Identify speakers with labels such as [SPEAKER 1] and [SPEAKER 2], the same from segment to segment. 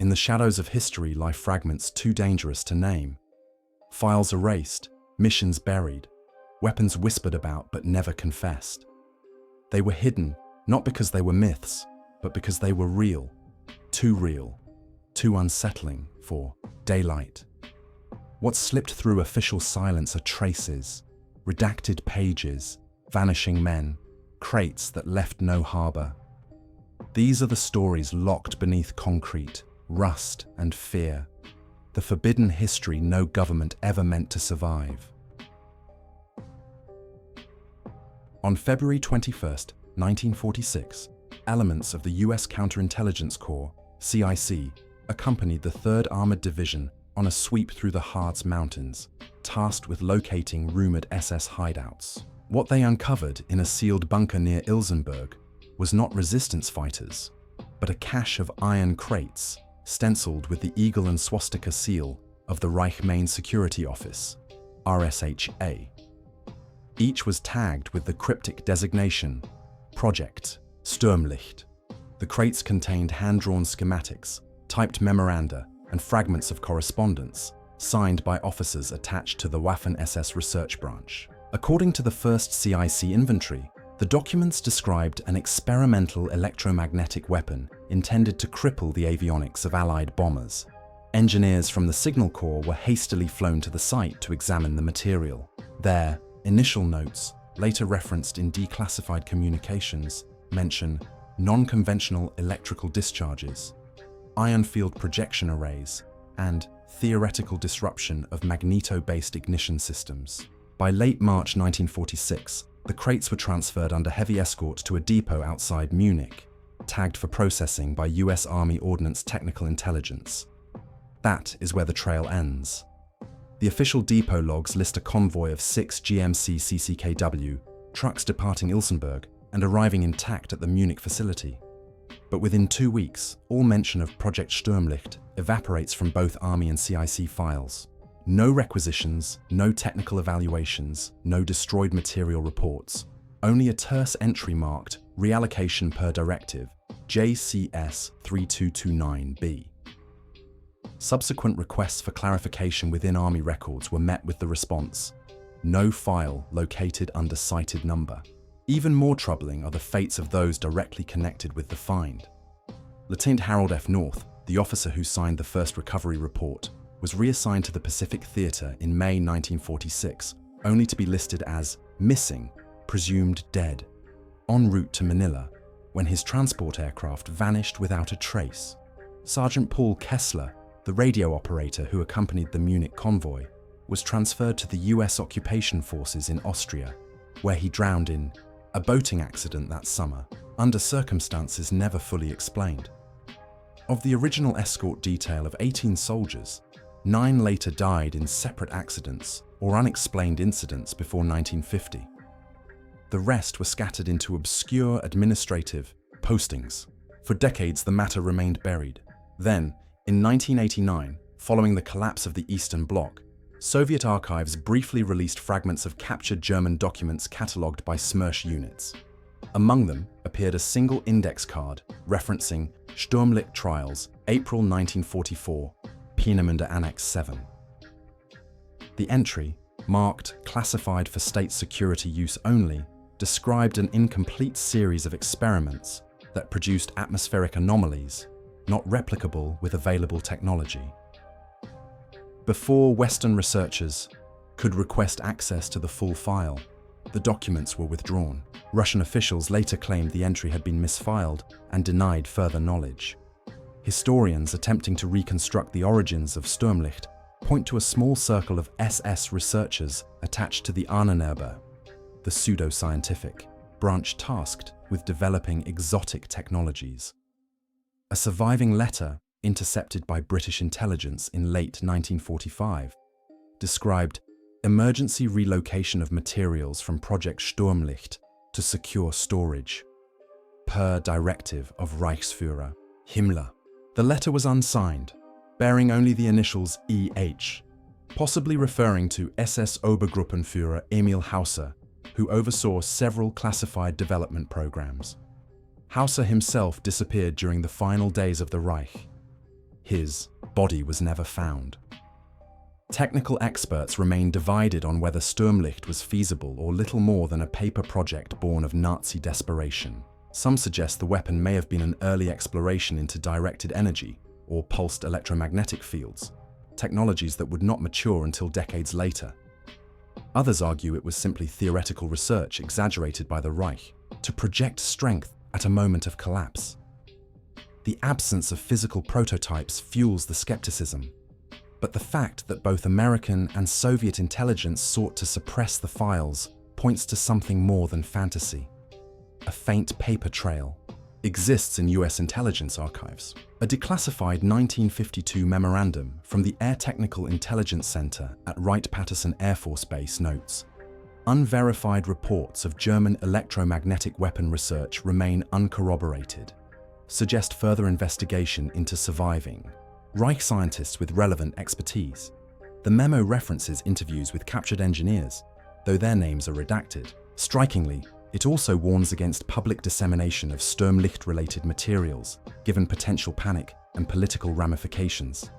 [SPEAKER 1] In the shadows of history lie fragments too dangerous to name. Files erased, missions buried, weapons whispered about but never confessed. They were hidden, not because they were myths, but because they were real, too unsettling for daylight. What slipped through official silence are traces, redacted pages, vanishing men, crates that left no harbor. These are the stories locked beneath concrete, rust and fear, the forbidden history no government ever meant to survive. On February 21, 1946, elements of the US Counterintelligence Corps, CIC, accompanied the 3rd Armored Division on a sweep through the Harz Mountains, tasked with locating rumored SS hideouts. What they uncovered in a sealed bunker near Ilsenburg was not resistance fighters, but a cache of iron crates stenciled with the eagle and swastika seal of the Reich Main Security Office, RSHA. Each was tagged with the cryptic designation Projekt, Sturmlicht. The crates contained hand-drawn schematics, typed memoranda, and fragments of correspondence, signed by officers attached to the Waffen-SS research branch. According to the first CIC inventory, the documents described an experimental electromagnetic weapon intended to cripple the avionics of Allied bombers. Engineers from the Signal Corps were hastily flown to the site to examine the material. Their initial notes, later referenced in declassified communications, mention non-conventional electrical discharges, ion field projection arrays, and theoretical disruption of magneto-based ignition systems. By late March 1946, the crates were transferred under heavy escort to a depot outside Munich, tagged for processing by US Army Ordnance Technical Intelligence. That is where the trail ends. The official depot logs list a convoy of 6 GMC CCKW trucks departing Ilsenburg and arriving intact at the Munich facility. But within 2 weeks, all mention of Projekt Sturmlicht evaporates from both Army and CIC files. No requisitions, no technical evaluations, no destroyed material reports. Only a terse entry marked Reallocation per Directive, JCS 3229B. Subsequent requests for clarification within Army records were met with the response, no file located under cited number. Even more troubling are the fates of those directly connected with the find. Lieutenant Harold F. North, the officer who signed the first recovery report, was reassigned to the Pacific Theater in May 1946, only to be listed as missing, presumed dead, en route to Manila, when his transport aircraft vanished without a trace. Sergeant Paul Kessler, the radio operator who accompanied the Munich convoy, was transferred to the US occupation forces in Austria, where he drowned in a boating accident that summer, under circumstances never fully explained. Of the original escort detail of 18 soldiers, 9 later died in separate accidents or unexplained incidents before 1950. The rest were scattered into obscure administrative postings. For decades, the matter remained buried. Then, in 1989, following the collapse of the Eastern Bloc, Soviet archives briefly released fragments of captured German documents catalogued by Smersh units. Among them appeared a single index card referencing Sturmlicht Trials, April 1944, Peenemünde Annex 7. The entry, marked classified for state security use only, described an incomplete series of experiments that produced atmospheric anomalies, not replicable with available technology. Before Western researchers could request access to the full file, the documents were withdrawn. Russian officials later claimed the entry had been misfiled and denied further knowledge. Historians attempting to reconstruct the origins of Sturmlicht point to a small circle of SS researchers attached to the Ahnenerbe, the pseudo-scientific branch tasked with developing exotic technologies. A surviving letter, intercepted by British intelligence in late 1945, described emergency relocation of materials from Projekt Sturmlicht to secure storage, per directive of Reichsführer Himmler. The letter was unsigned, bearing only the initials EH, possibly referring to SS Obergruppenführer Emil Hauser, who oversaw several classified development programs. Hauser himself disappeared during the final days of the Reich. His body was never found. Technical experts remain divided on whether Sturmlicht was feasible or little more than a paper project born of Nazi desperation. Some suggest the weapon may have been an early exploration into directed energy or pulsed electromagnetic fields, technologies that would not mature until decades later. Others argue it was simply theoretical research exaggerated by the Reich to project strength at a moment of collapse. The absence of physical prototypes fuels the skepticism, but the fact that both American and Soviet intelligence sought to suppress the files points to something more than fantasy. A faint paper trail exists in US intelligence archives. A declassified 1952 memorandum from the Air Technical Intelligence Center at Wright-Patterson Air Force Base notes, "Unverified reports of German electromagnetic weapon research remain uncorroborated, suggest further investigation into surviving Reich scientists with relevant expertise." The memo references interviews with captured engineers, though their names are redacted. Strikingly, it also warns against public dissemination of Sturmlicht-related materials, given potential panic and political ramifications.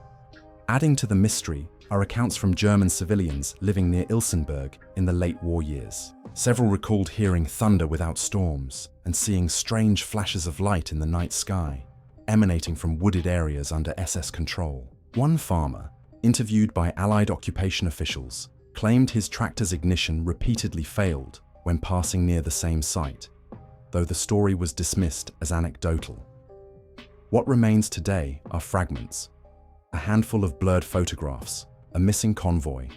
[SPEAKER 1] Adding to the mystery are accounts from German civilians living near Ilsenburg in the late war years. Several recalled hearing thunder without storms and seeing strange flashes of light in the night sky, emanating from wooded areas under SS control. One farmer, interviewed by Allied occupation officials, claimed his tractor's ignition repeatedly failed when passing near the same site, though the story was dismissed as anecdotal. What remains today are fragments, a handful of blurred photographs, a missing convoy,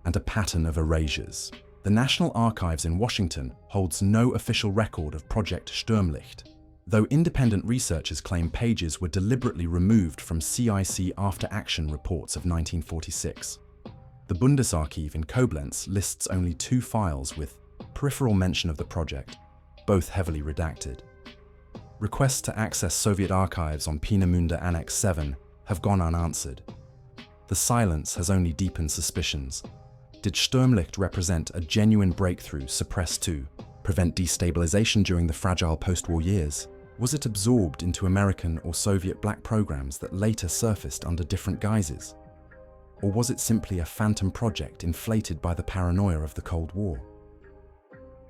[SPEAKER 1] and a pattern of erasures. The National Archives in Washington holds no official record of Projekt Sturmlicht, though independent researchers claim pages were deliberately removed from CIC after-action reports of 1946. The Bundesarchiv in Koblenz lists only 2 files with peripheral mention of the project, both heavily redacted. Requests to access Soviet archives on Peenemünde Annex 7 have gone unanswered. The silence has only deepened suspicions. Did Sturmlicht represent a genuine breakthrough suppressed to prevent destabilization during the fragile post-war years? Was it absorbed into American or Soviet black programs that later surfaced under different guises? Or was it simply a phantom project inflated by the paranoia of the Cold War?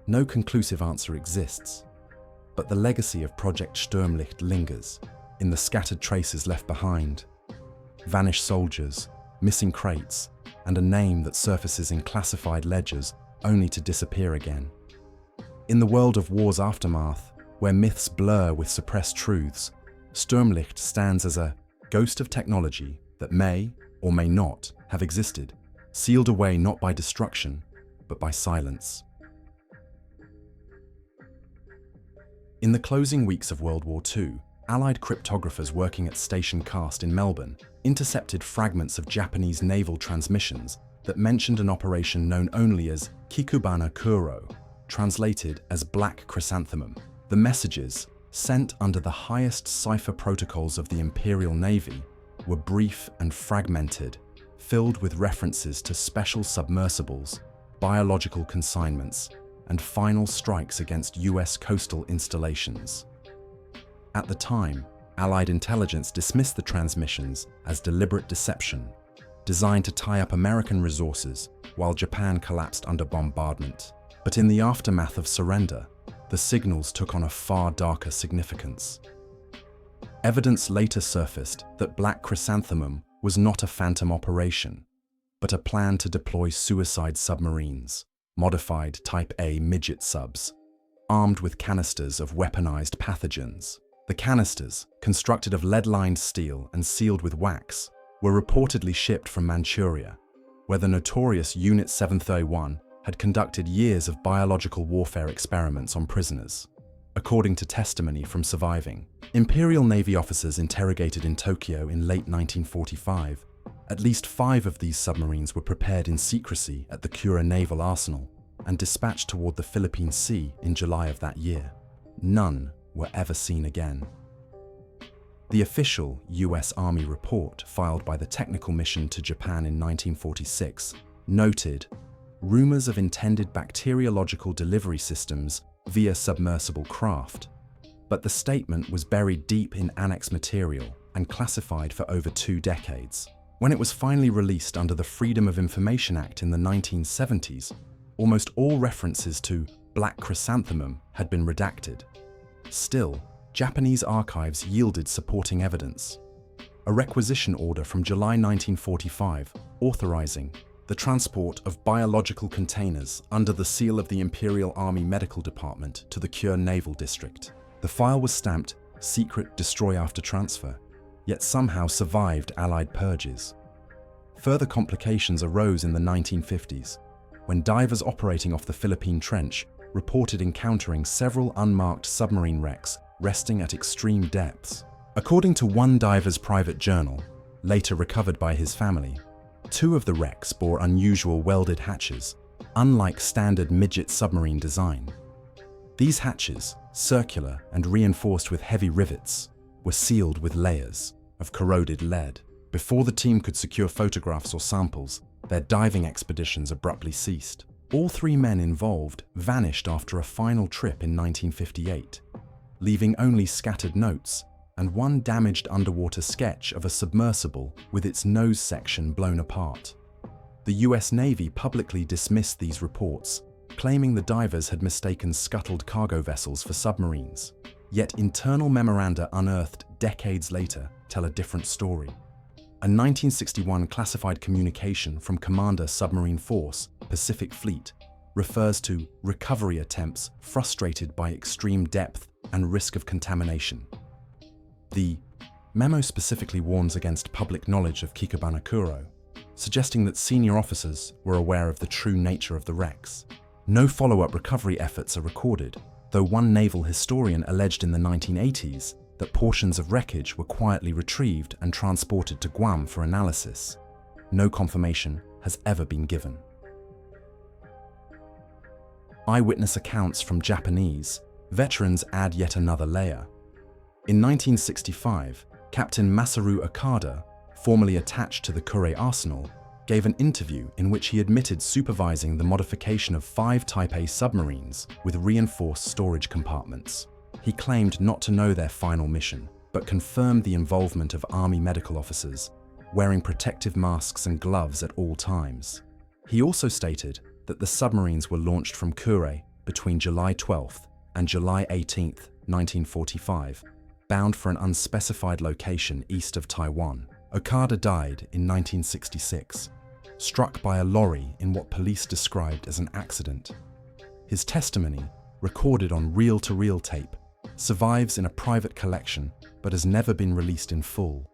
[SPEAKER 1] No conclusive answer exists, but the legacy of Projekt Sturmlicht lingers in the scattered traces left behind, vanished soldiers, missing crates, and a name that surfaces in classified ledgers only to disappear again. In the world of war's aftermath, where myths blur with suppressed truths, Sturmlicht stands as a ghost of technology that may or may not have existed, sealed away not by destruction, but by silence. In the closing weeks of World War II, Allied cryptographers working at Station Cast in Melbourne intercepted fragments of Japanese naval transmissions that mentioned an operation known only as Kikubana Kuro, translated as Black Chrysanthemum. The messages, sent under the highest cipher protocols of the Imperial Navy, were brief and fragmented, filled with references to special submersibles, biological consignments, and final strikes against US coastal installations. At the time, Allied intelligence dismissed the transmissions as deliberate deception, designed to tie up American resources while Japan collapsed under bombardment. But in the aftermath of surrender, the signals took on a far darker significance. Evidence later surfaced that Black Chrysanthemum was not a phantom operation, but a plan to deploy suicide submarines, modified Type A midget subs, armed with canisters of weaponized pathogens. The canisters, constructed of lead-lined steel and sealed with wax, were reportedly shipped from Manchuria, where the notorious Unit 731 had conducted years of biological warfare experiments on prisoners. According to testimony from surviving Imperial Navy officers interrogated in Tokyo in late 1945, at least 5 of these submarines were prepared in secrecy at the Kura Naval Arsenal and dispatched toward the Philippine Sea in July of that year. None were ever seen again. The official US Army report filed by the Technical Mission to Japan in 1946 noted rumors of intended bacteriological delivery systems via submersible craft, but the statement was buried deep in annex material and classified for over 2 decades. When it was finally released under the Freedom of Information Act in the 1970s, almost all references to Black Chrysanthemum had been redacted. Still, Japanese archives yielded supporting evidence. A requisition order from July 1945 authorizing the transport of biological containers under the seal of the Imperial Army Medical Department to the Kure Naval District. The file was stamped "Secret Destroy After Transfer," yet somehow survived Allied purges. Further complications arose in the 1950s, when divers operating off the Philippine Trench reported encountering several unmarked submarine wrecks resting at extreme depths. According to one diver's private journal, later recovered by his family, 2 of the wrecks bore unusual welded hatches, unlike standard midget submarine design. These hatches, circular and reinforced with heavy rivets, were sealed with layers of corroded lead. Before the team could secure photographs or samples, their diving expeditions abruptly ceased. All 3 men involved vanished after a final trip in 1958, leaving only scattered notes and one damaged underwater sketch of a submersible with its nose section blown apart. The US Navy publicly dismissed these reports, claiming the divers had mistaken scuttled cargo vessels for submarines. Yet internal memoranda unearthed decades later tell a different story. A 1961 classified communication from Commander Submarine Force, Pacific Fleet, refers to recovery attempts frustrated by extreme depth and risk of contamination. The memo specifically warns against public knowledge of Kikubanakuro, suggesting that senior officers were aware of the true nature of the wrecks. No follow-up recovery efforts are recorded, though one naval historian alleged in the 1980s that portions of wreckage were quietly retrieved and transported to Guam for analysis. No confirmation has ever been given. Eyewitness accounts from Japanese veterans add yet another layer. In 1965, Captain Masaru Okada, formerly attached to the Kure Arsenal, gave an interview in which he admitted supervising the modification of 5 Type A submarines with reinforced storage compartments. He claimed not to know their final mission, but confirmed the involvement of Army medical officers, wearing protective masks and gloves at all times. He also stated that the submarines were launched from Kure between July 12th and July 18th, 1945, bound for an unspecified location east of Taiwan. Okada died in 1966, struck by a lorry in what police described as an accident. His testimony, recorded on reel-to-reel tape, survives in a private collection but has never been released in full.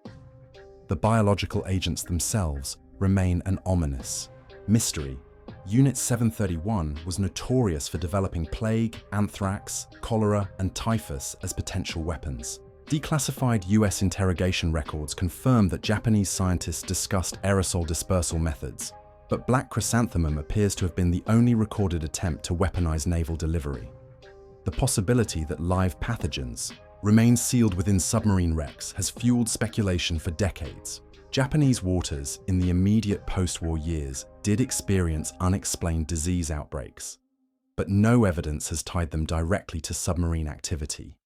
[SPEAKER 1] The biological agents themselves remain an ominous mystery. Unit 731 was notorious for developing plague, anthrax, cholera, and typhus as potential weapons. Declassified US interrogation records confirm that Japanese scientists discussed aerosol dispersal methods, but Black Chrysanthemum appears to have been the only recorded attempt to weaponize naval delivery. The possibility that live pathogens remain sealed within submarine wrecks has fueled speculation for decades. Japanese waters in the immediate post-war years did experience unexplained disease outbreaks, but no evidence has tied them directly to submarine activity.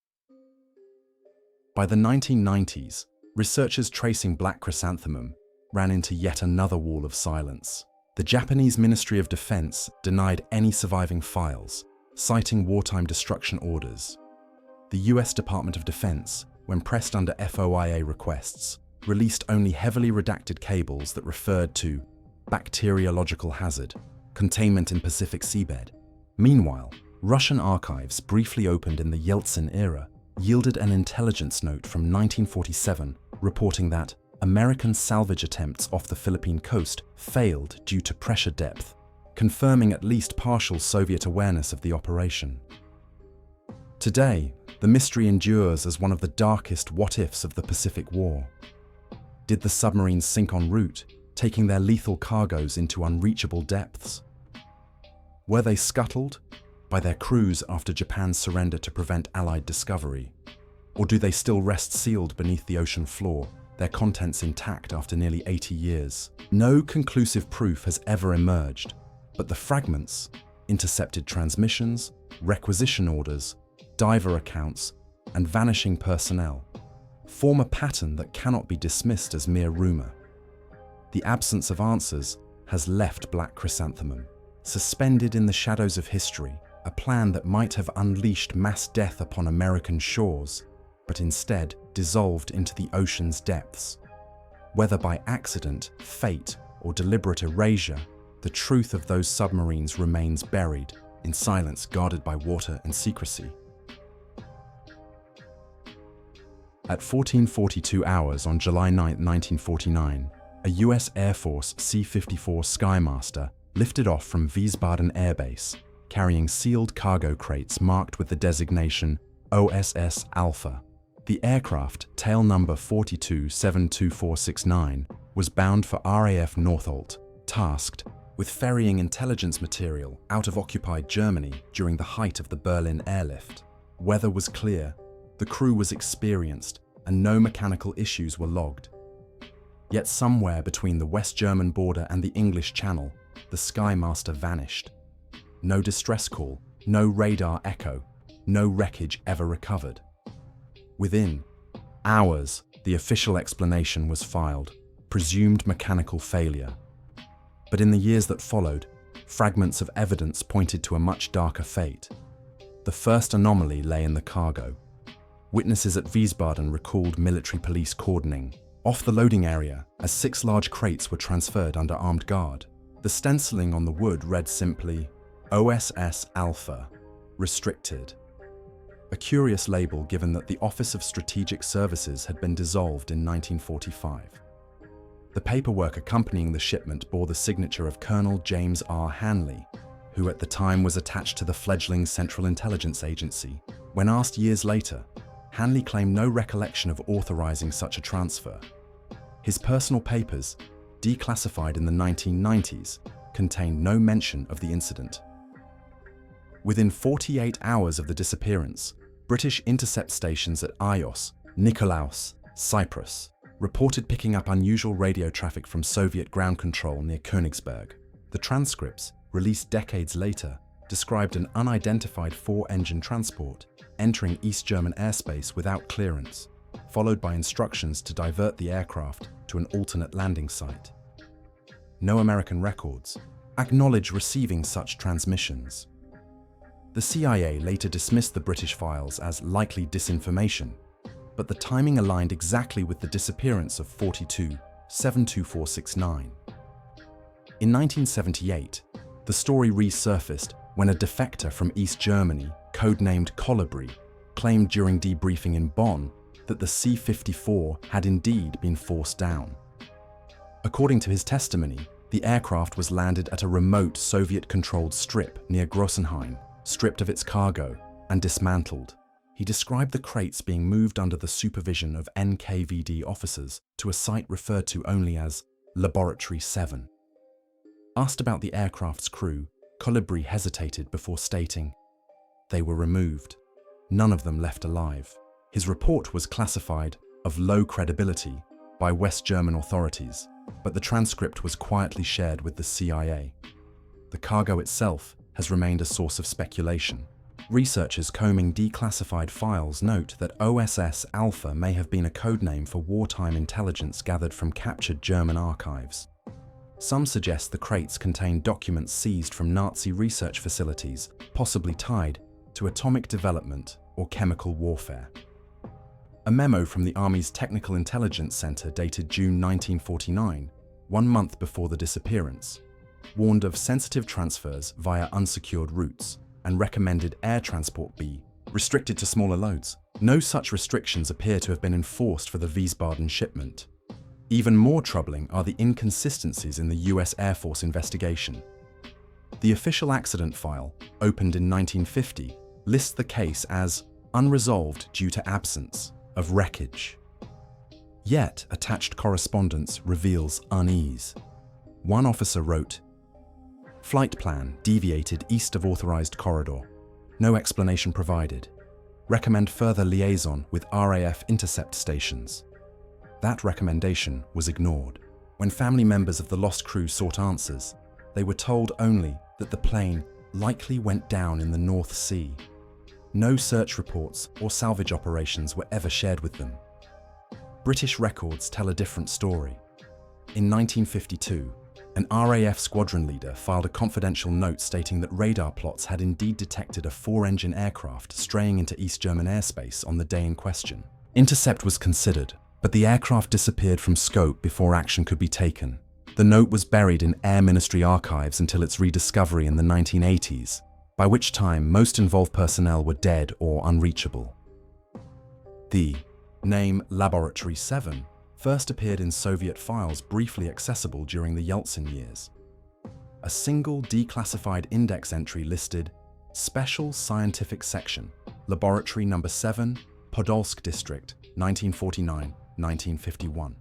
[SPEAKER 1] By the 1990s, researchers tracing Black Chrysanthemum ran into yet another wall of silence. The Japanese Ministry of Defense denied any surviving files, citing wartime destruction orders. The US Department of Defense, when pressed under FOIA requests, released only heavily redacted cables that referred to bacteriological hazard, containment in Pacific seabed. Meanwhile, Russian archives briefly opened in the Yeltsin era yielded an intelligence note from 1947 reporting that American salvage attempts off the Philippine coast failed due to pressure depth, confirming at least partial Soviet awareness of the operation. Today, the mystery endures as one of the darkest what-ifs of the Pacific War. Did the submarines sink en route, taking their lethal cargoes into unreachable depths? Were they scuttled by their crews after Japan's surrender to prevent Allied discovery? Or do they still rest sealed beneath the ocean floor, their contents intact after nearly 80 years? No conclusive proof has ever emerged, but the fragments, intercepted transmissions, requisition orders, diver accounts, and vanishing personnel form a pattern that cannot be dismissed as mere rumor. The absence of answers has left Black Chrysanthemum, suspended in the shadows of history, a plan that might have unleashed mass death upon American shores, but instead dissolved into the ocean's depths. Whether by accident, fate, or deliberate erasure, the truth of those submarines remains buried in silence, guarded by water and secrecy. At 14:42 hours on July 9, 1949, a US Air Force C-54 Skymaster lifted off from Wiesbaden Air Base, carrying sealed cargo crates marked with the designation OSS Alpha. The aircraft, tail number 4272469, was bound for RAF Northolt, tasked with ferrying intelligence material out of occupied Germany during the height of the Berlin airlift. Weather was clear, the crew was experienced, and no mechanical issues were logged. Yet somewhere between the West German border and the English Channel, the Skymaster vanished. No distress call, no radar echo, no wreckage ever recovered. Within hours, the official explanation was filed: presumed mechanical failure. But in the years that followed, fragments of evidence pointed to a much darker fate. The first anomaly lay in the cargo. Witnesses at Wiesbaden recalled military police cordoning off the loading area as 6 large crates were transferred under armed guard. The stenciling on the wood read simply, OSS Alpha, restricted. A curious label given that the Office of Strategic Services had been dissolved in 1945. The paperwork accompanying the shipment bore the signature of Colonel James R. Hanley, who at the time was attached to the fledgling Central Intelligence Agency. When asked years later, Hanley claimed no recollection of authorizing such a transfer. His personal papers, declassified in the 1990s, contained no mention of the incident. Within 48 hours of the disappearance, British intercept stations at Ios, Nikolaos, Cyprus, reported picking up unusual radio traffic from Soviet ground control near Königsberg. The transcripts, released decades later, described an unidentified 4-engine transport entering East German airspace without clearance, followed by instructions to divert the aircraft to an alternate landing site. No American records acknowledge receiving such transmissions. The CIA later dismissed the British files as likely disinformation, but the timing aligned exactly with the disappearance of 4272469. In 1978, the story resurfaced when a defector from East Germany, codenamed Colibri, claimed during debriefing in Bonn that the C-54 had indeed been forced down. According to his testimony, the aircraft was landed at a remote Soviet-controlled strip near Grossenhain, stripped of its cargo, and dismantled. He described the crates being moved under the supervision of NKVD officers to a site referred to only as Laboratory 7. Asked about the aircraft's crew, Colibri hesitated before stating, "They were removed. None of them left alive." His report was classified of low credibility by West German authorities, but the transcript was quietly shared with the CIA. The cargo itself has remained a source of speculation. Researchers combing declassified files note that OSS Alpha may have been a codename for wartime intelligence gathered from captured German archives. Some suggest the crates contain documents seized from Nazi research facilities, possibly tied to atomic development or chemical warfare. A memo from the Army's Technical Intelligence Center dated June 1949, 1 month before the disappearance, warned of sensitive transfers via unsecured routes and recommended air transport be restricted to smaller loads. No such restrictions appear to have been enforced for the Wiesbaden shipment. Even more troubling are the inconsistencies in the US Air Force investigation. The official accident file, opened in 1950, lists the case as unresolved due to absence of wreckage. Yet, attached correspondence reveals unease. One officer wrote, "Flight plan deviated east of authorized corridor. No explanation provided. Recommend further liaison with RAF intercept stations." That recommendation was ignored. When family members of the lost crew sought answers, they were told only that the plane likely went down in the North Sea. No search reports or salvage operations were ever shared with them. British records tell a different story. In 1952, an RAF squadron leader filed a confidential note stating that radar plots had indeed detected a 4-engine aircraft straying into East German airspace on the day in question. Intercept was considered, but the aircraft disappeared from scope before action could be taken. The note was buried in Air Ministry archives until its rediscovery in the 1980s, by which time most involved personnel were dead or unreachable. The name Laboratory 7 first appeared in Soviet files briefly accessible during the Yeltsin years. A single declassified index entry listed Special Scientific Section, Laboratory No. 7, Podolsk District, 1949-1951.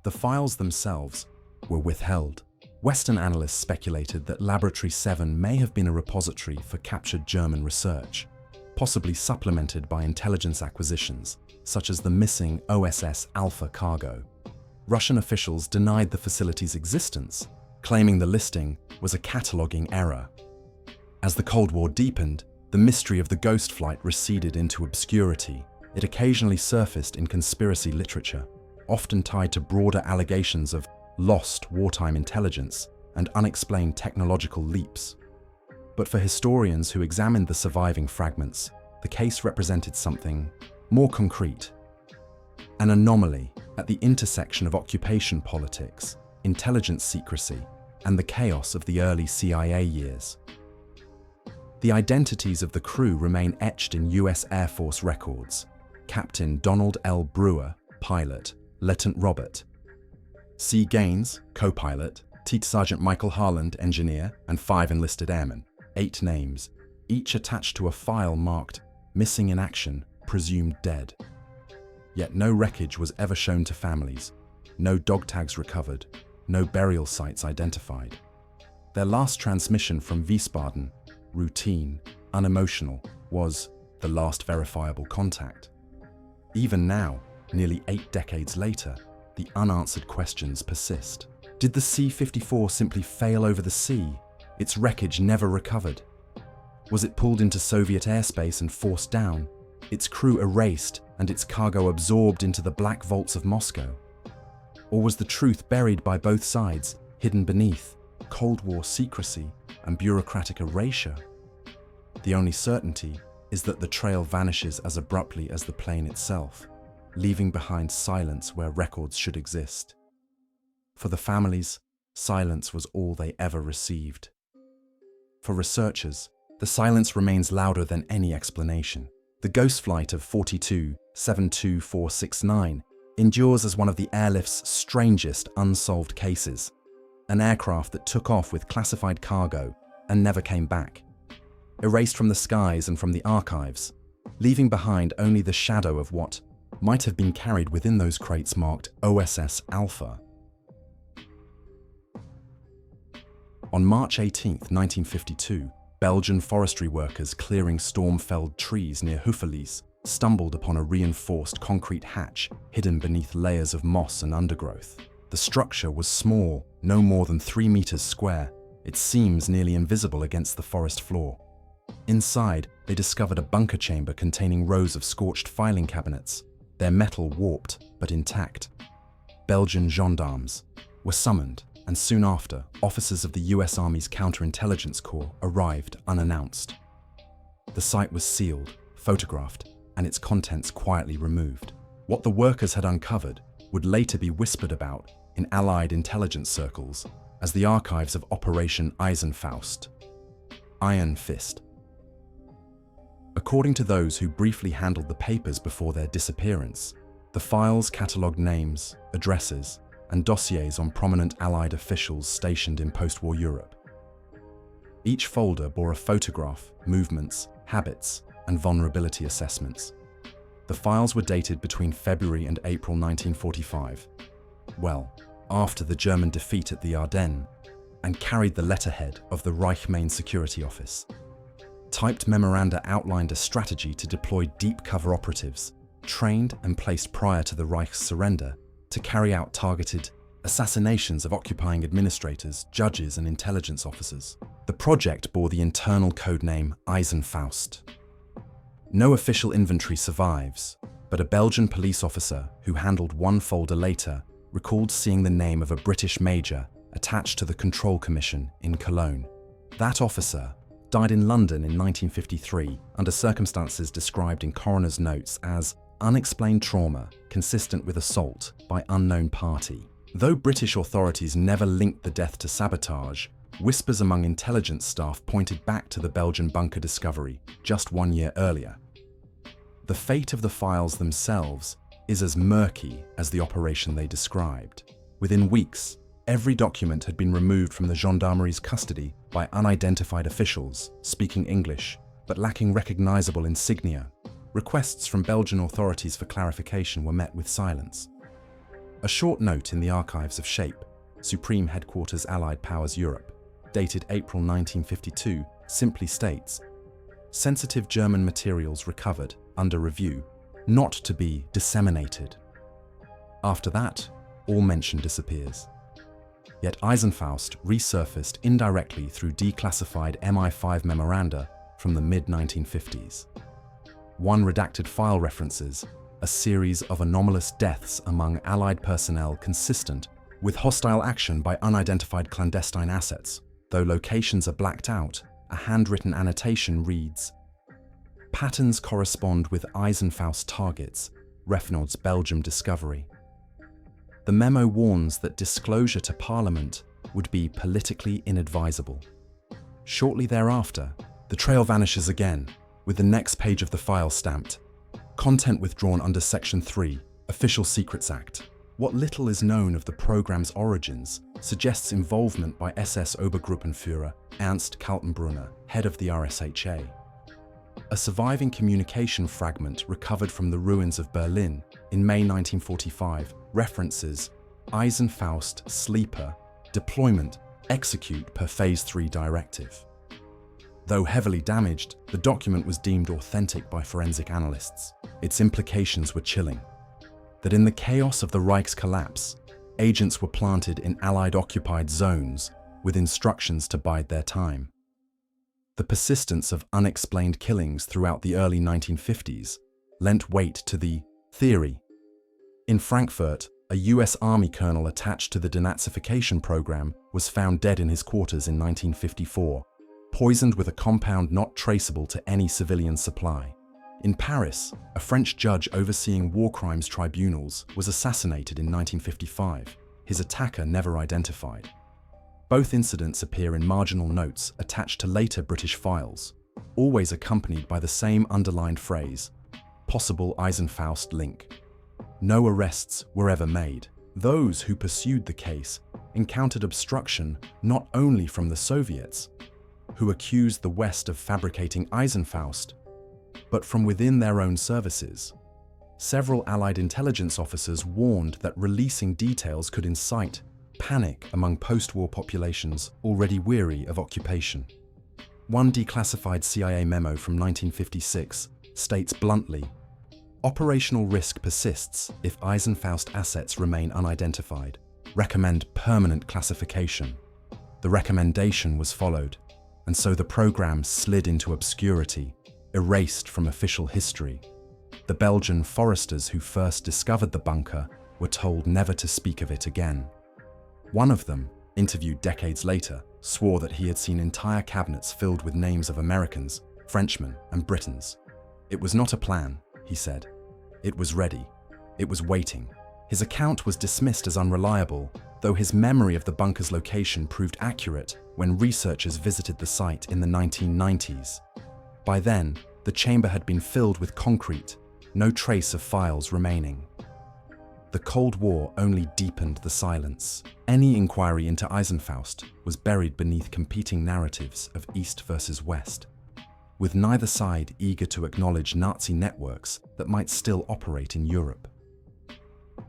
[SPEAKER 1] The files themselves were withheld. Western analysts speculated that Laboratory 7 may have been a repository for captured German research, possibly supplemented by intelligence acquisitions, such as the missing OSS Alpha cargo. Russian officials denied the facility's existence, claiming the listing was a cataloging error. As the Cold War deepened, the mystery of the ghost flight receded into obscurity. It occasionally surfaced in conspiracy literature, often tied to broader allegations of lost wartime intelligence and unexplained technological leaps. But for historians who examined the surviving fragments, the case represented something more concrete. An anomaly at the intersection of occupation politics, intelligence secrecy, and the chaos of the early CIA years. The identities of the crew remain etched in US Air Force records. Captain Donald L. Brewer, pilot; Lieutenant Robert C. Gaines, co-pilot; Tet Sergeant Michael Harland, engineer, and 5 enlisted airmen. 8 names, each attached to a file marked Missing in Action, Presumed Dead. Yet no wreckage was ever shown to families, no dog tags recovered, no burial sites identified. Their last transmission from Wiesbaden, routine, unemotional, was the last verifiable contact. Even now, nearly 8 decades later, the unanswered questions persist. Did the C-54 simply fail over the sea, its wreckage never recovered? Was it pulled into Soviet airspace and forced down, its crew erased and its cargo absorbed into the black vaults of Moscow? Or was the truth buried by both sides, hidden beneath Cold War secrecy and bureaucratic erasure? The only certainty is that the trail vanishes as abruptly as the plane itself, leaving behind silence where records should exist. For the families, silence was all they ever received. For researchers, the silence remains louder than any explanation. The ghost flight of 42-72469 endures as one of the airlift's strangest unsolved cases. An aircraft that took off with classified cargo and never came back, erased from the skies and from the archives, leaving behind only the shadow of what might have been carried within those crates marked OSS Alpha. On March 18, 1952, Belgian forestry workers clearing storm-felled trees near Houffalize stumbled upon a reinforced concrete hatch hidden beneath layers of moss and undergrowth. The structure was small, no more than 3 meters square, its seams nearly invisible against the forest floor. Inside, they discovered a bunker chamber containing rows of scorched filing cabinets, their metal warped but intact. Belgian gendarmes were summoned, and soon after, officers of the US Army's Counterintelligence Corps arrived unannounced. The site was sealed, photographed, and its contents quietly removed. What the workers had uncovered would later be whispered about in Allied intelligence circles as the archives of Operation Eisenfaust, Iron Fist. According to those who briefly handled the papers before their disappearance, the files catalogued names, addresses, and dossiers on prominent Allied officials stationed in post-war Europe. Each folder bore a photograph, movements, habits, and vulnerability assessments. The files were dated between February and April 1945, well, after the German defeat at the Ardennes, and carried the letterhead of the Reich Main Security Office. Typed memoranda outlined a strategy to deploy deep cover operatives, trained and placed prior to the Reich's surrender, to carry out targeted assassinations of occupying administrators, judges, and intelligence officers. The project bore the internal codename Eisenfaust. No official inventory survives, but but a Belgian police officer who handled one folder later recalled seeing the name of a British major attached to the Control Commission in Cologne. That officer died in London in 1953 under circumstances described in coroner's notes as unexplained trauma consistent with assault by unknown party. Though British authorities never linked the death to sabotage, whispers among intelligence staff pointed back to the Belgian bunker discovery just 1 year earlier. The fate of the files themselves is as murky as the operation they described. Within weeks, every document had been removed from the gendarmerie's custody by unidentified officials speaking English but lacking recognizable insignia. Requests from Belgian authorities for clarification were met with silence. A short note in the archives of SHAPE, Supreme Headquarters Allied Powers Europe, dated April 1952, simply states, "Sensitive German materials recovered, under review, not to be disseminated." After that, all mention disappears. Yet Eisenfaust resurfaced indirectly through declassified MI5 memoranda from the mid-1950s. One redacted file references a series of anomalous deaths among Allied personnel consistent with hostile action by unidentified clandestine assets. Though locations are blacked out, a handwritten annotation reads, "Patterns correspond with Eisenfaust targets, Refnaud's Belgium discovery." The memo warns that disclosure to Parliament would be politically inadvisable. Shortly thereafter, the trail vanishes again, with the next page of the file stamped, "Content withdrawn under Section 3, Official Secrets Act." What little is known of the program's origins suggests involvement by SS Obergruppenführer Ernst Kaltenbrunner, head of the RSHA. A surviving communication fragment recovered from the ruins of Berlin in May 1945 references Eisenfaust sleeper deployment execute per Phase 3 directive. Though heavily damaged, the document was deemed authentic by forensic analysts. Its implications were chilling. That in the chaos of the Reich's collapse, agents were planted in Allied-occupied zones with instructions to bide their time. The persistence of unexplained killings throughout the early 1950s lent weight to the theory. In Frankfurt, a US Army colonel attached to the denazification program was found dead in his quarters in 1954, poisoned with a compound not traceable to any civilian supply. In Paris, a French judge overseeing war crimes tribunals was assassinated in 1955, his attacker never identified. Both incidents appear in marginal notes attached to later British files, always accompanied by the same underlined phrase, "Possible Eisenfaust link." No arrests were ever made. Those who pursued the case encountered obstruction not only from the Soviets, who accused the West of fabricating Eisenfaust, but from within their own services. Several Allied intelligence officers warned that releasing details could incite panic among post-war populations already weary of occupation. One declassified CIA memo from 1956 states bluntly, "Operational risk persists if Eisenfaust assets remain unidentified. Recommend permanent classification." The recommendation was followed, and so the program slid into obscurity, erased from official history. The Belgian foresters who first discovered the bunker were told never to speak of it again. One of them, interviewed decades later, swore that he had seen entire cabinets filled with names of Americans, Frenchmen, and Britons. "It was not a plan," he said. "It was ready. It was waiting." His account was dismissed as unreliable, though his memory of the bunker's location proved accurate when researchers visited the site in the 1990s. By then, the chamber had been filled with concrete, no trace of files remaining. The Cold War only deepened the silence. Any inquiry into Eisenfaust was buried beneath competing narratives of East versus West, with neither side eager to acknowledge Nazi networks that might still operate in Europe.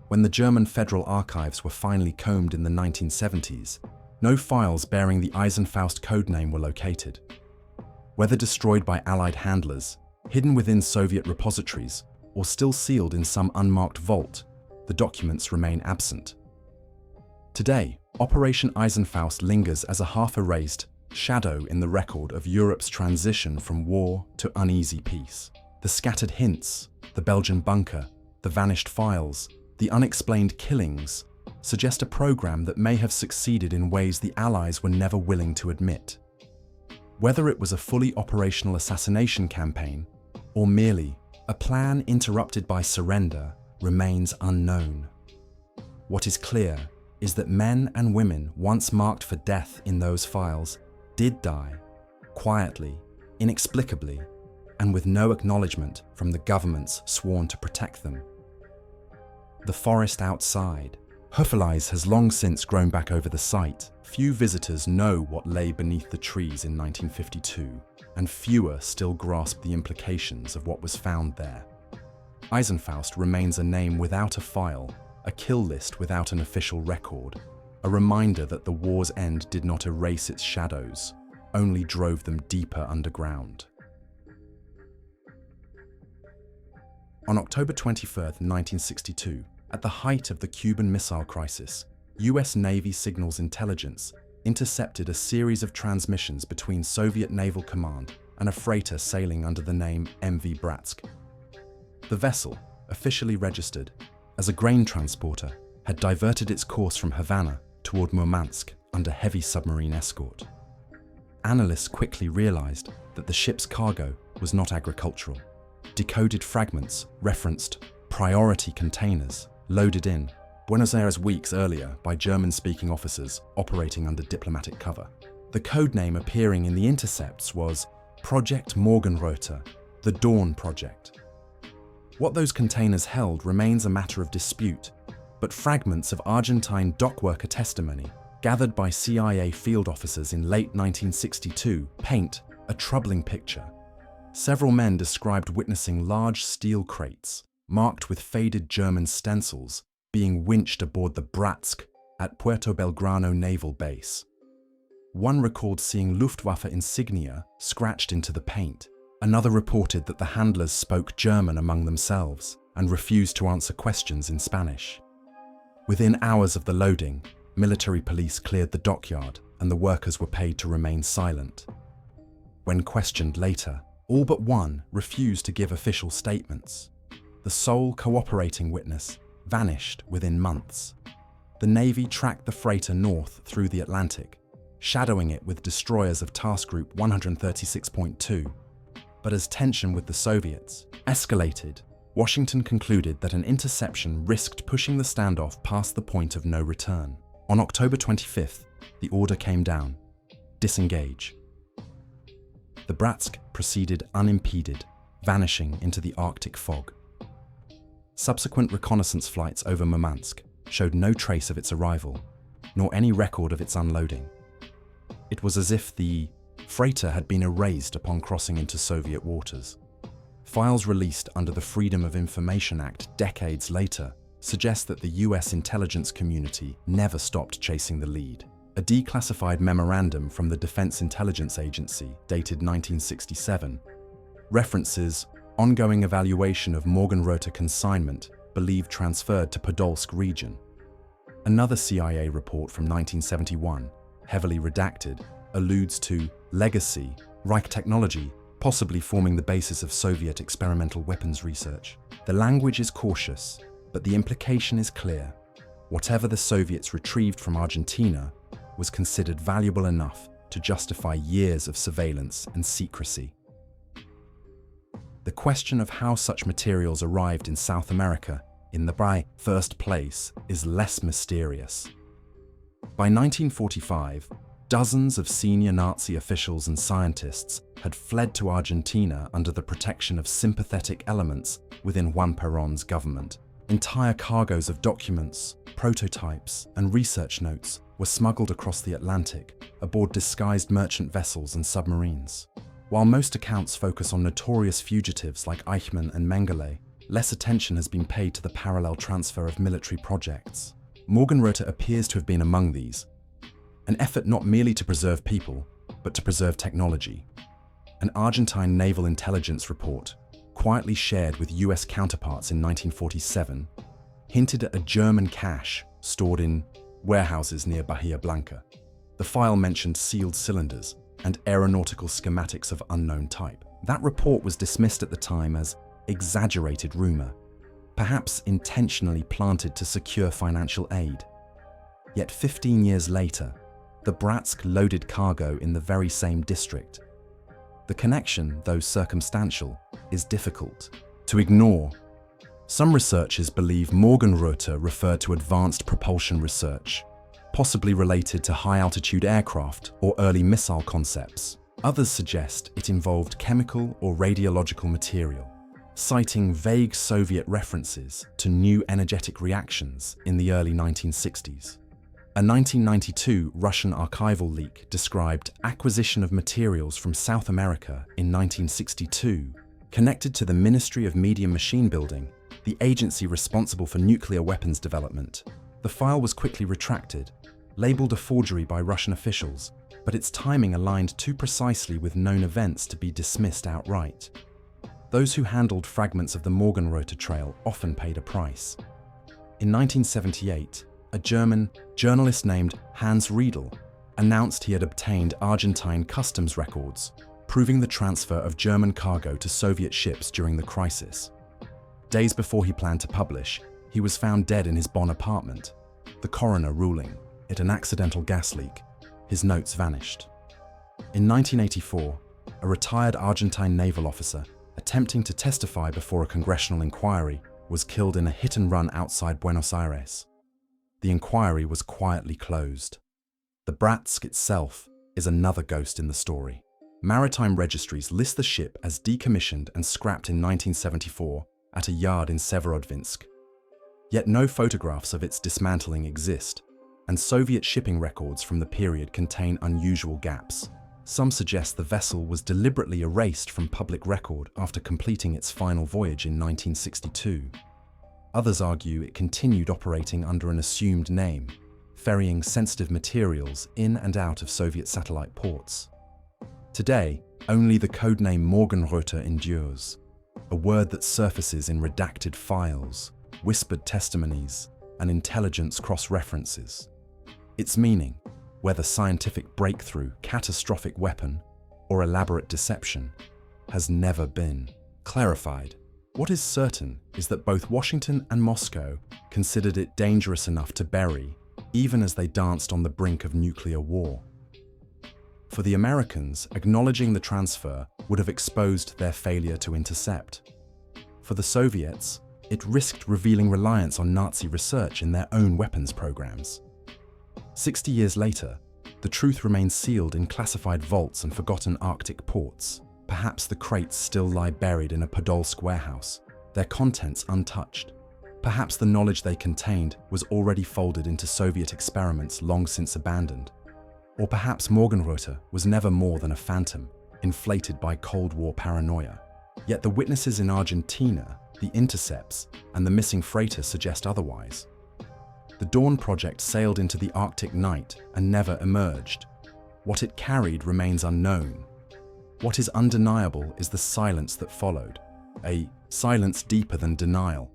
[SPEAKER 1] When the German Federal Archives were finally combed in the 1970s, no files bearing the Eisenfaust codename were located. Whether destroyed by Allied handlers, hidden within Soviet repositories, or still sealed in some unmarked vault, the documents remain absent. Today, Operation Eisenfaust lingers as a half-erased shadow in the record of Europe's transition from war to uneasy peace. The scattered hints, the Belgian bunker, The vanished files, the unexplained killings, suggest a program that may have succeeded in ways the Allies were never willing to admit. Whether it was a fully operational assassination campaign, or merely a plan interrupted by surrender, remains unknown. What is clear is that men and women once marked for death in those files did die, quietly, inexplicably, and with no acknowledgement from the governments sworn to protect them. The forest outside. Huffeleis has long since grown back over the site. Few visitors know what lay beneath the trees in 1952, and fewer still grasp the implications of what was found there. Eisenfaust remains a name without a file, a kill list without an official record, a reminder that the war's end did not erase its shadows, only drove them deeper underground. On October 23, 1962, at the height of the Cuban Missile Crisis, US Navy Signals Intelligence intercepted a series of transmissions between Soviet Naval Command and a freighter sailing under the name MV Bratsk. The vessel, officially registered as a grain transporter, had diverted its course from Havana toward Murmansk under heavy submarine escort. Analysts quickly realized that the ship's cargo was not agricultural. Decoded fragments referenced priority containers loaded in Buenos Aires weeks earlier by German-speaking officers operating under diplomatic cover. The codename appearing in the intercepts was Projekt Morgenröte, the Dawn Project. What those containers held remains a matter of dispute, but fragments of Argentine dockworker testimony gathered by CIA field officers in late 1962 paint a troubling picture. Several men described witnessing large steel crates, marked with faded German stencils, being winched aboard the Bratsk at Puerto Belgrano Naval Base. One recalled seeing Luftwaffe insignia scratched into the paint. Another reported that the handlers spoke German among themselves and refused to answer questions in Spanish. Within hours of the loading, military police cleared the dockyard and the workers were paid to remain silent. When questioned later, all but one refused to give official statements. The sole cooperating witness vanished within months. The Navy tracked the freighter north through the Atlantic, shadowing it with destroyers of Task Group 136.2. But as tension with the Soviets escalated, Washington concluded that an interception risked pushing the standoff past the point of no return. On October 25th, the order came down: disengage. The Bratsk proceeded unimpeded, vanishing into the Arctic fog. Subsequent reconnaissance flights over Murmansk showed no trace of its arrival, nor any record of its unloading. It was as if the freighter had been erased upon crossing into Soviet waters. Files released under the Freedom of Information Act decades later suggest that the US intelligence community never stopped chasing the lead. A declassified memorandum from the Defense Intelligence Agency, dated 1967, references ongoing evaluation of Morgenröte consignment believed transferred to Podolsk region. Another CIA report from 1971, heavily redacted, alludes to legacy, Reich technology, possibly forming the basis of Soviet experimental weapons research. The language is cautious, but the implication is clear. Whatever the Soviets retrieved from Argentina was considered valuable enough to justify years of surveillance and secrecy. The question of how such materials arrived in South America in the first place is less mysterious. By 1945, dozens of senior Nazi officials and scientists had fled to Argentina under the protection of sympathetic elements within Juan Perón's government. Entire cargoes of documents, prototypes, and research notes were smuggled across the Atlantic aboard disguised merchant vessels and submarines. While most accounts focus on notorious fugitives like Eichmann and Mengele, less attention has been paid to the parallel transfer of military projects. Morgenröte appears to have been among these, an effort not merely to preserve people, but to preserve technology. An Argentine naval intelligence report, quietly shared with US counterparts in 1947, hinted at a German cache stored in warehouses near Bahia Blanca. The file mentioned sealed cylinders and aeronautical schematics of unknown type. That report was dismissed at the time as exaggerated rumor, perhaps intentionally planted to secure financial aid. Yet 15 years later, the Bratsk loaded cargo in the very same district. The connection, though circumstantial, is difficult to ignore. Some researchers believe Morgenröte referred to advanced propulsion research, possibly related to high-altitude aircraft or early missile concepts. Others suggest it involved chemical or radiological material, citing vague Soviet references to new energetic reactions in the early 1960s. A 1992 Russian archival leak described acquisition of materials from South America in 1962, connected to the Ministry of Medium Machine Building, the agency responsible for nuclear weapons development. The file was quickly retracted, labeled a forgery by Russian officials, but its timing aligned too precisely with known events to be dismissed outright. Those who handled fragments of the Morgenröte trail often paid a price. In 1978, a German journalist named Hans Riedel announced he had obtained Argentine customs records, proving the transfer of German cargo to Soviet ships during the crisis. Days before he planned to publish, he was found dead in his Bonn apartment, the coroner ruling it an accidental gas leak. His notes vanished. In 1984, a retired Argentine naval officer attempting to testify before a congressional inquiry was killed in a hit-and-run outside Buenos Aires. The inquiry was quietly closed. The Bratsk itself is another ghost in the story. Maritime registries list the ship as decommissioned and scrapped in 1974 at a yard in Severodvinsk. Yet no photographs of its dismantling exist, and Soviet shipping records from the period contain unusual gaps. Some suggest the vessel was deliberately erased from public record after completing its final voyage in 1962. Others argue it continued operating under an assumed name, ferrying sensitive materials in and out of Soviet satellite ports. Today, only the codename Morgenröte endures, a word that surfaces in redacted files, whispered testimonies, and intelligence cross-references. Its meaning, whether scientific breakthrough, catastrophic weapon, or elaborate deception, has never been clarified. What is certain is that both Washington and Moscow considered it dangerous enough to bury, even as they danced on the brink of nuclear war. For the Americans, acknowledging the transfer would have exposed their failure to intercept. For the Soviets, it risked revealing reliance on Nazi research in their own weapons programs. 60 years later, the truth remains sealed in classified vaults and forgotten Arctic ports. Perhaps the crates still lie buried in a Podolsk warehouse, their contents untouched. Perhaps the knowledge they contained was already folded into Soviet experiments long since abandoned. Or perhaps Morgenröte was never more than a phantom, inflated by Cold War paranoia. Yet the witnesses in Argentina, the intercepts, and the missing freighter suggest otherwise. The Dawn project sailed into the Arctic night and never emerged. What it carried remains unknown. What is undeniable is the silence that followed, a silence deeper than denial,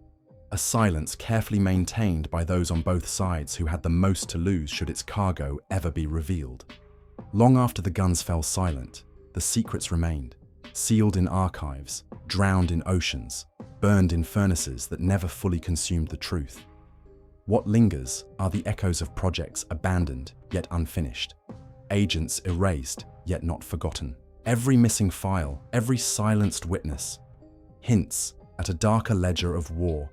[SPEAKER 1] a silence carefully maintained by those on both sides who had the most to lose should its cargo ever be revealed. Long after the guns fell silent, the secrets remained, sealed in archives, drowned in oceans, burned in furnaces that never fully consumed the truth. What lingers are the echoes of projects abandoned yet unfinished, agents erased yet not forgotten. Every missing file, every silenced witness, hints at a darker ledger of war,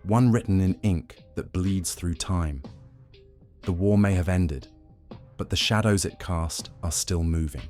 [SPEAKER 1] one written in ink that bleeds through time. The war may have ended, but the shadows it cast are still moving.